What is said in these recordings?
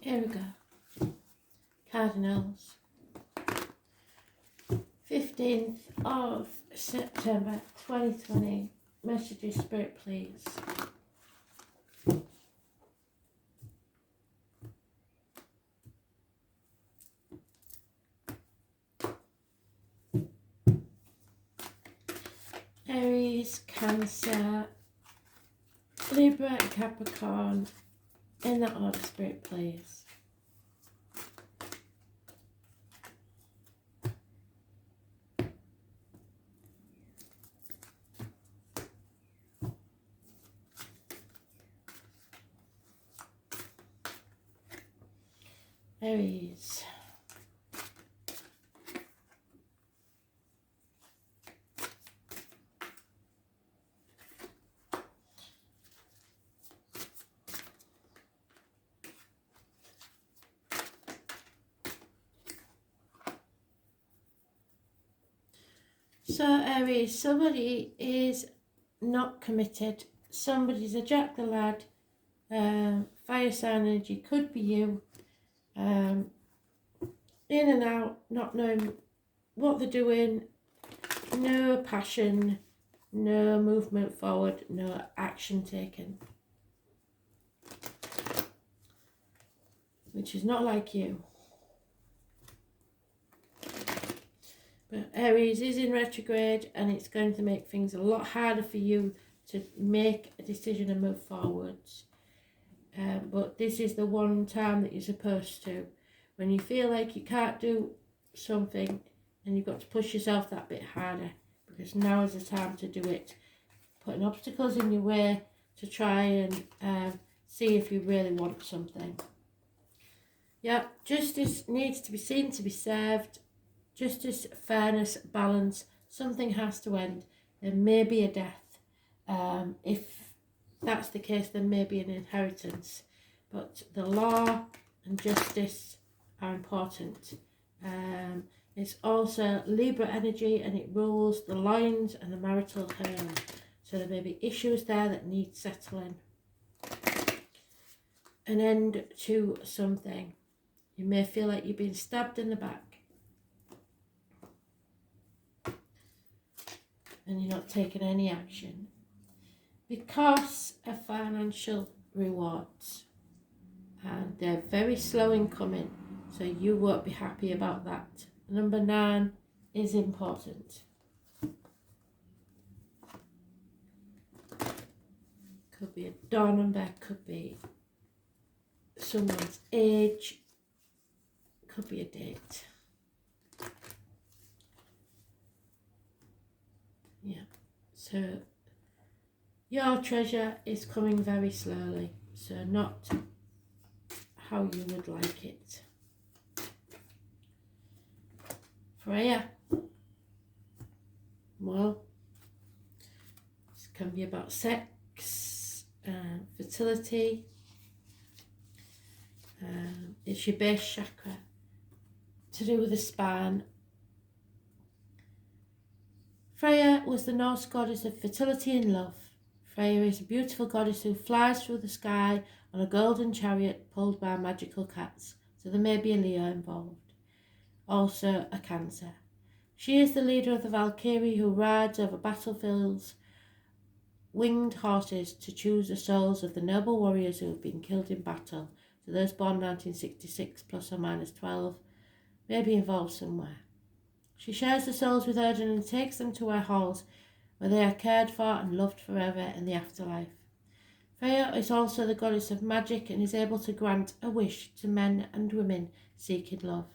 Here we go. Cardinals. 15th of September 2020. Messages, Spirit, please. Aries, Cancer, Libra, Capricorn. In that order, Spirit, please. Aries. So Aries, somebody is not committed. Somebody's a Jack the Lad. Fire sign energy, could be you. In and out, not knowing what they're doing, no passion, no movement forward, no action taken. Which is not like you. But Aries is in retrograde and it's going to make things a lot harder for you to make a decision and move forwards. But this is the one time that you're supposed to. When you feel like you can't do something and you've got to push yourself that bit harder, because now is the time to do it. Putting obstacles in your way to try and see if you really want something. Yeah, justice needs to be seen to be served. Justice, fairness, balance. Something has to end. There may be a death. If that's the case, there may be an inheritance. But the law and justice are important. It's also Libra energy and it rules the lines and the marital home. So there may be issues there that need settling. An end to something. You may feel like you've been stabbed in the back. And you're not taking any action because of financial rewards, and they're very slow in coming, so you won't be happy about that. Number 9 is important. Could be a door number, could be someone's age, could be a date. Yeah, so your treasure is coming very slowly, so not how you would like it. Freya, well, this can be about sex, fertility. It's your base chakra, to do with the spine. Freya was the Norse goddess of fertility and love. Freya is a beautiful goddess who flies through the sky on a golden chariot pulled by magical cats, so there may be a Leo involved. Also a Cancer. She is the leader of the Valkyrie who rides over battlefields, winged horses, to choose the souls of the noble warriors who have been killed in battle. So those born 1966 plus or minus 12 may be involved somewhere. She shares the souls with Odin and takes them to her halls, where they are cared for and loved forever in the afterlife. Freya is also the goddess of magic and is able to grant a wish to men and women seeking love.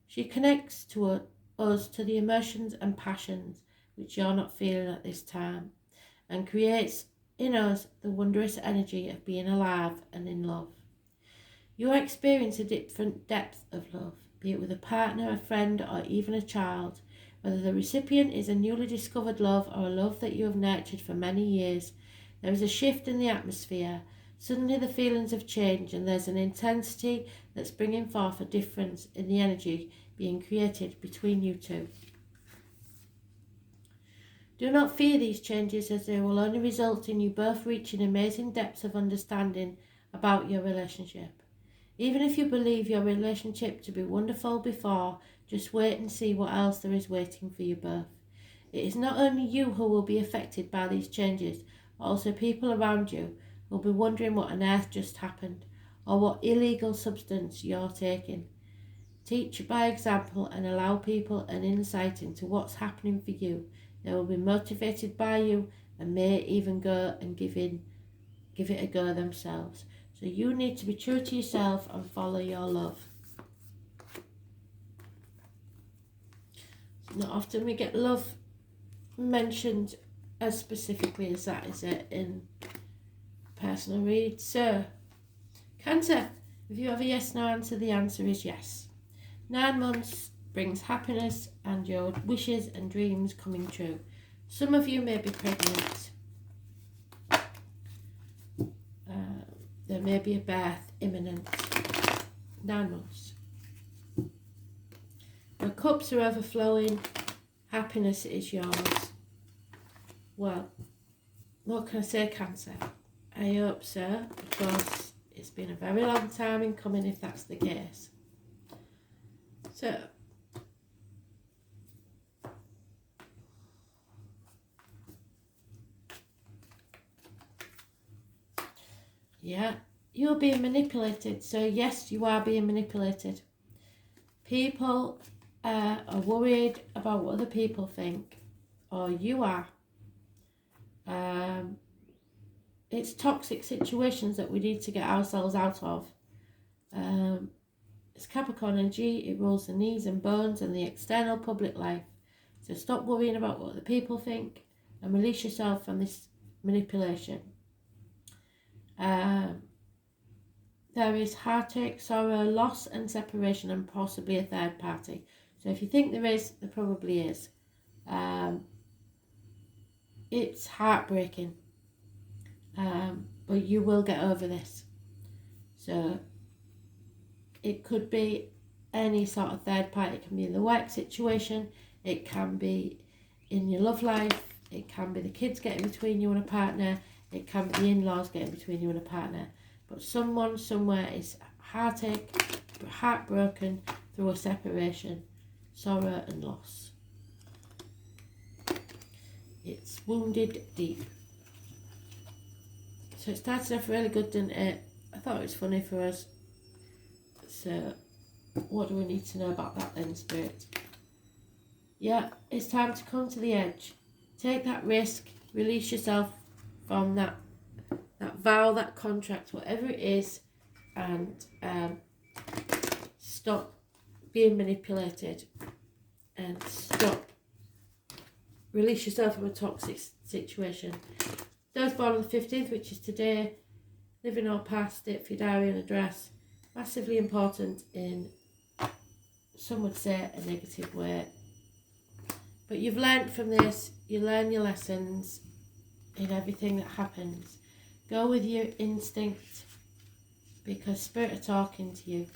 She connects to us to the emotions and passions which you're not feeling at this time, and creates in us the wondrous energy of being alive and in love. You experience a different depth of love, be it with a partner, a friend, or even a child. Whether the recipient is a newly discovered love or a love that you have nurtured for many years, there is a shift in the atmosphere. Suddenly the feelings have changed and there's an intensity that's bringing forth a difference in the energy being created between you two. Do not fear these changes, as they will only result in you both reaching amazing depths of understanding about your relationship. Even if you believe your relationship to be wonderful before, just wait and see what else there is waiting for you both. It is not only you who will be affected by these changes, but also people around you who will be wondering what on earth just happened, or what illegal substance you're taking. Teach by example and allow people an insight into what's happening for you. They will be motivated by you and may even go and give it a go themselves. So you need to be true to yourself and follow your love. Not often we get love mentioned as specifically as that, is it, in personal read. So, Cancer, if you have a yes no answer, the answer is yes. 9 months brings happiness and your wishes and dreams coming true. Some of you may be pregnant. There may be a birth imminent. 9 months. Your cups are overflowing. Happiness is yours. Well, what can I say, Cancer? I hope so, because it's been a very long time in coming if that's the case. So, yeah, you're being manipulated. So yes, you are being manipulated. People are worried about what other people think, or you are. It's toxic situations that we need to get ourselves out of. It's Capricorn energy. It rules the knees and bones and the external public life. So stop worrying about what the people think and release yourself from this manipulation. There is heartache, sorrow, loss and separation, and possibly a third party. So if you think there is, there probably is. It's heartbreaking, but you will get over this. So it could be any sort of third party. It can be in the work situation, it can be in your love life, it can be the kids getting between you and a partner, it can be the in-laws getting between you and a partner. But someone somewhere is heartbroken through a separation, sorrow and loss. It's wounded deep. So it started off really good, didn't it? I thought it was funny for us. So what do we need to know about that then, Spirit? Yeah, it's time to come to the edge. Take that risk, release yourself from that vow, that contract, whatever it is, and stop being manipulated and release yourself from a toxic situation. Those born on the 15th, which is today, living or past, date for your diary and address, massively important in, some would say, a negative way. But you've learnt from this, you learn your lessons in everything that happens. Go with your instinct, because Spirit are talking to you.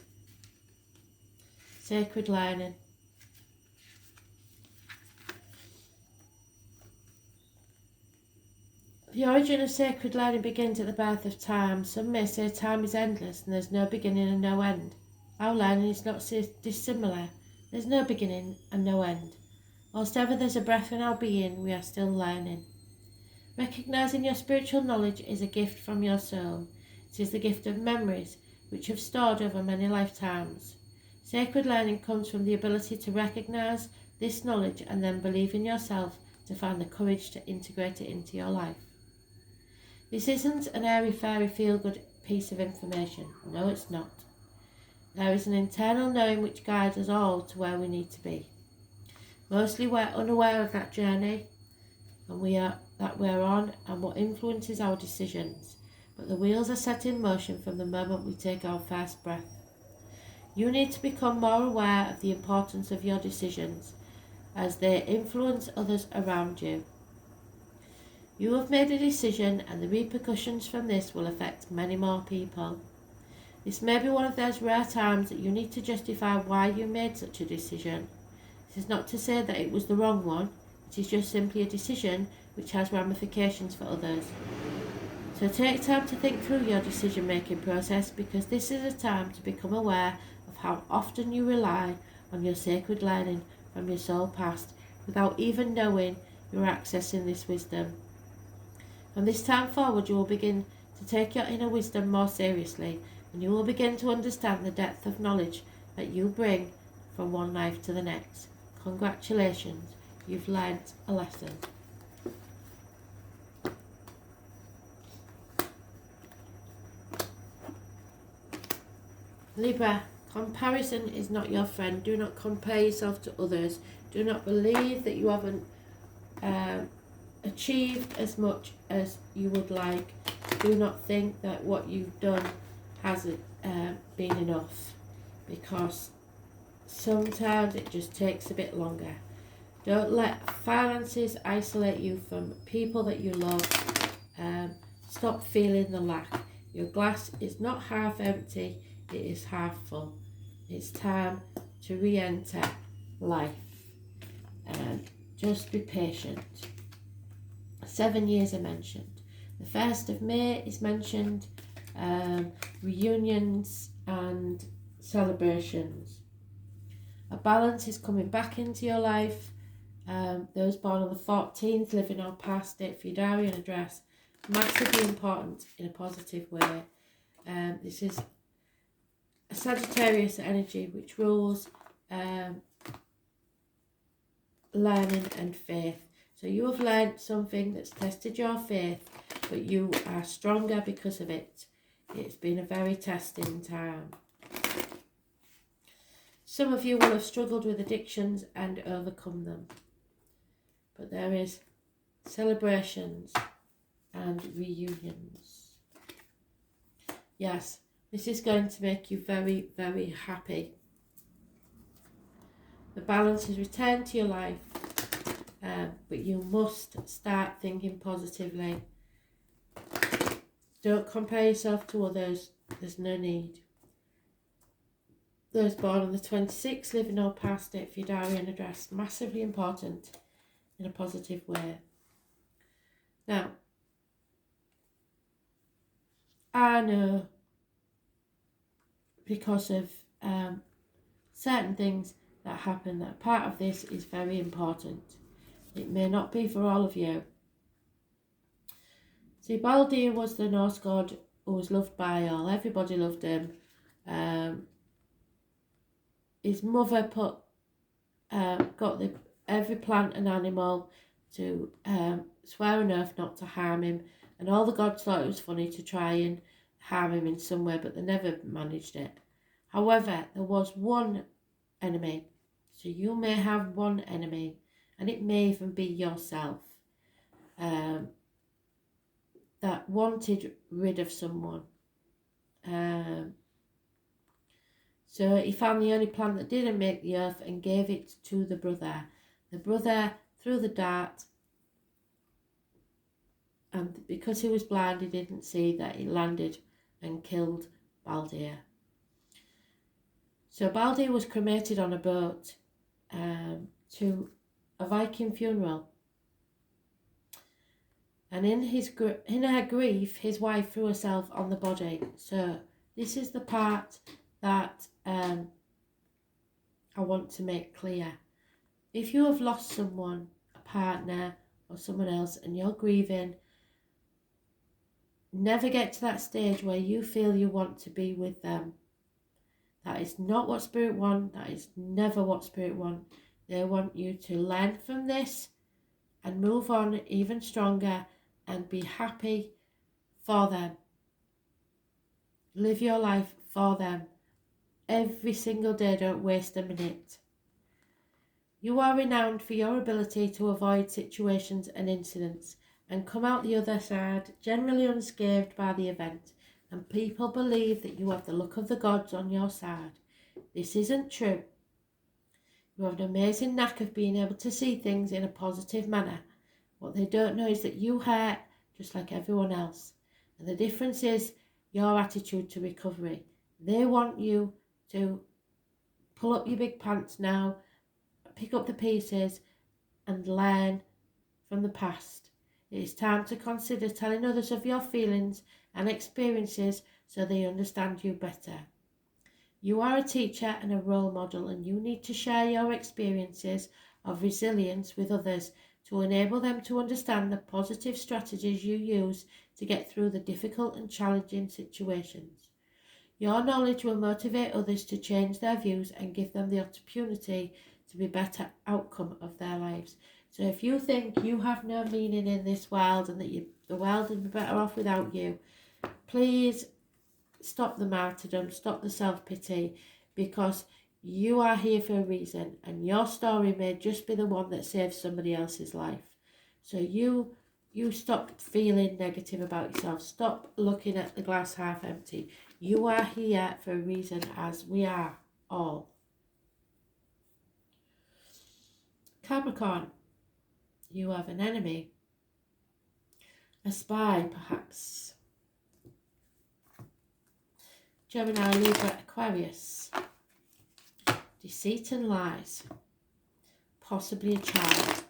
Sacred learning. The origin of sacred learning begins at the birth of time. Some may say time is endless and there's no beginning and no end. Our learning is not so dissimilar. There's no beginning and no end. Whilst ever there's a breath in our being, we are still learning. Recognising your spiritual knowledge is a gift from your soul. It is the gift of memories, which have stored over many lifetimes. Sacred learning comes from the ability to recognise this knowledge and then believe in yourself to find the courage to integrate it into your life. This isn't an airy-fairy feel-good piece of information. No, it's not. There is an internal knowing which guides us all to where we need to be. Mostly we're unaware of that journey and we're on and what influences our decisions. But the wheels are set in motion from the moment we take our first breath. You need to become more aware of the importance of your decisions as they influence others around you. You have made a decision and the repercussions from this will affect many more people. This may be one of those rare times that you need to justify why you made such a decision. This is not to say that it was the wrong one, it is just simply a decision which has ramifications for others. So take time to think through your decision-making process, because this is a time to become aware of how often you rely on your sacred learning from your soul past without even knowing you're accessing this wisdom. From this time forward, you will begin to take your inner wisdom more seriously, and you will begin to understand the depth of knowledge that you bring from one life to the next. Congratulations, you've learnt a lesson. Libra, comparison is not your friend. Do not compare yourself to others. Do not believe that you haven't achieved as much as you would like. Do not think that what you've done hasn't been enough, because sometimes it just takes a bit longer. Don't let finances isolate you from people that you love. Stop feeling the lack. Your glass is not half empty, it is half full. It's time to re-enter life. Just be patient. 7 years are mentioned. The 1st of May is mentioned. Reunions and celebrations. A balance is coming back into your life. Those born on the 14th, living on past date for your diary and address. Massively important in a positive way. This is a Sagittarius energy which rules learning and faith. So you have learned something that's tested your faith, but you are stronger because of it. It's been a very testing time. Some of you will have struggled with addictions and overcome them. But there is celebrations and reunions. Yes, this is going to make you very, very happy. The balance is returned to your life, but you must start thinking positively. Don't compare yourself to others. There's no need. Those born on the 26th, living or past date for your diary and address. Massively important in a positive way. Now, I know because of certain things that happen that part of this is very important. It may not be for all of you. See, Baldur was the Norse god who was loved by all. Everybody loved him. His mother got every plant and animal to swear on oath not to harm him, and all the gods thought it was funny to try and harm him in some way, but they never managed it. However, there was one enemy, so you may have one enemy, and it may even be yourself, that wanted rid of someone. So he found the only plant that didn't make the earth and gave it to the brother. The brother threw the dart, and because he was blind, he didn't see that it landed and killed Baldur. So Baldur was cremated on a boat to a Viking funeral. And in her grief, his wife threw herself on the body. So this is the part that I want to make clear. If you have lost someone, a partner or someone else, and you're grieving, never get to that stage where you feel you want to be with them. That is not what Spirit want. That is never what Spirit want. They want you to learn from this and move on even stronger and be happy for them. Live your life for them. Every single day, don't waste a minute. You are renowned for your ability to avoid situations and incidents and come out the other side generally unscathed by the event, and people believe that you have the luck of the gods on your side. This isn't true. You have an amazing knack of being able to see things in a positive manner. What they don't know is that you hurt just like everyone else, and the difference is your attitude to recovery. They want you to pull up your big pants now, pick up the pieces and learn from the past. It is time to consider telling others of your feelings and experiences so they understand you better. You are a teacher and a role model, and you need to share your experiences of resilience with others to enable them to understand the positive strategies you use to get through the difficult and challenging situations. Your knowledge will motivate others to change their views and give them the opportunity to be a better outcome of their lives. So if you think you have no meaning in this world and that the world would be better off without you, please stop the martyrdom, stop the self-pity, because you are here for a reason and your story may just be the one that saves somebody else's life. So you stop feeling negative about yourself. Stop looking at the glass half empty. You are here for a reason, as we are all. Capricorn, you have an enemy, a spy perhaps. Gemini, Libra, Aquarius, deceit and lies, possibly a child.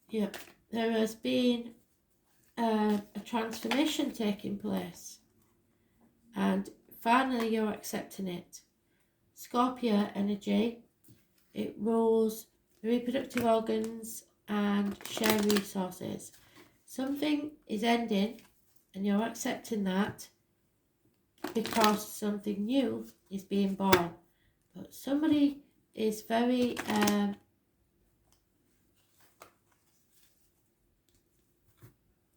Yeah, there has been a transformation taking place, and finally you're accepting it. Scorpio energy, it rules the reproductive organs and shared resources. Something is ending and you're accepting that because something new is being born. But somebody is very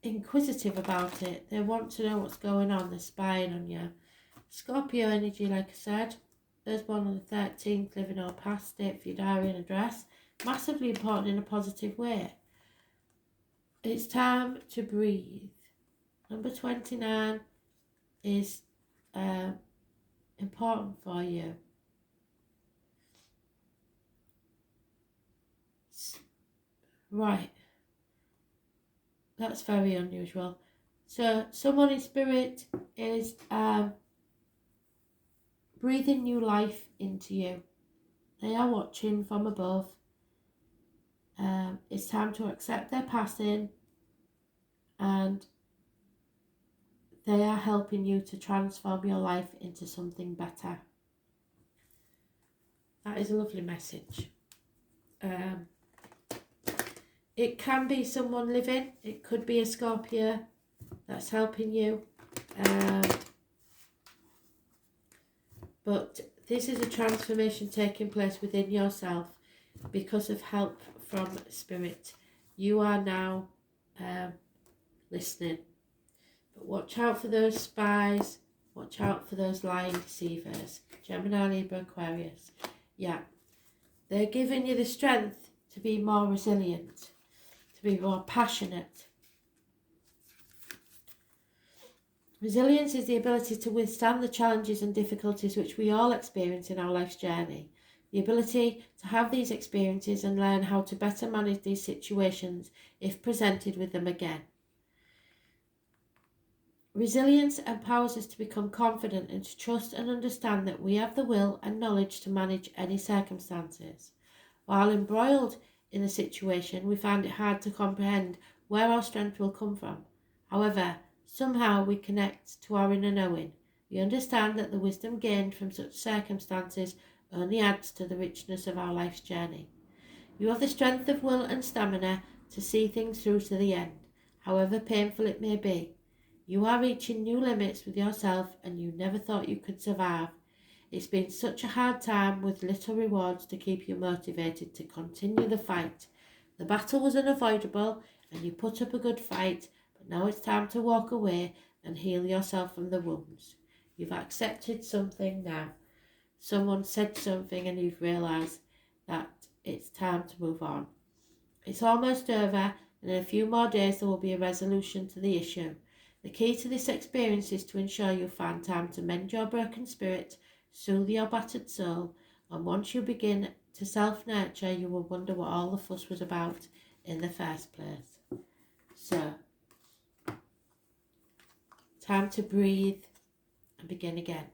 inquisitive about it. They want to know what's going on. They're spying on you. Scorpio energy, like I said, those born on the 13th, living or past, date for your diary and address. Massively important in a positive way. It's time to breathe. Number 29 is important for you. Right. That's very unusual. So someone in spirit is breathing new life into you. They are watching from above. It's time to accept their passing, and they are helping you to transform your life into something better. That is a lovely message. It can be someone living. It could be a Scorpio that's helping you. But this is a transformation taking place within yourself because of help from spirit. You are now listening. But watch out for those spies. Watch out for those lying deceivers. Gemini, Libra, Aquarius. Yeah. They're giving you the strength to be more resilient, to be more passionate. Resilience is the ability to withstand the challenges and difficulties which we all experience in our life's journey. The ability to have these experiences and learn how to better manage these situations if presented with them again. Resilience empowers us to become confident and to trust and understand that we have the will and knowledge to manage any circumstances. While embroiled in a situation, we find it hard to comprehend where our strength will come from. However, somehow we connect to our inner knowing. We understand that the wisdom gained from such circumstances only adds to the richness of our life's journey. You have the strength of will and stamina to see things through to the end, however painful it may be. You are reaching new limits with yourself and you never thought you could survive. It's been such a hard time with little rewards to keep you motivated to continue the fight. The battle was unavoidable and you put up a good fight, but now it's time to walk away and heal yourself from the wounds. You've accepted something now. Someone said something and you've realised that it's time to move on. It's almost over and in a few more days there will be a resolution to the issue. The key to this experience is to ensure you find time to mend your broken spirit, soothe your battered soul, and once you begin to self-nurture, you will wonder what all the fuss was about in the first place. So, time to breathe and begin again.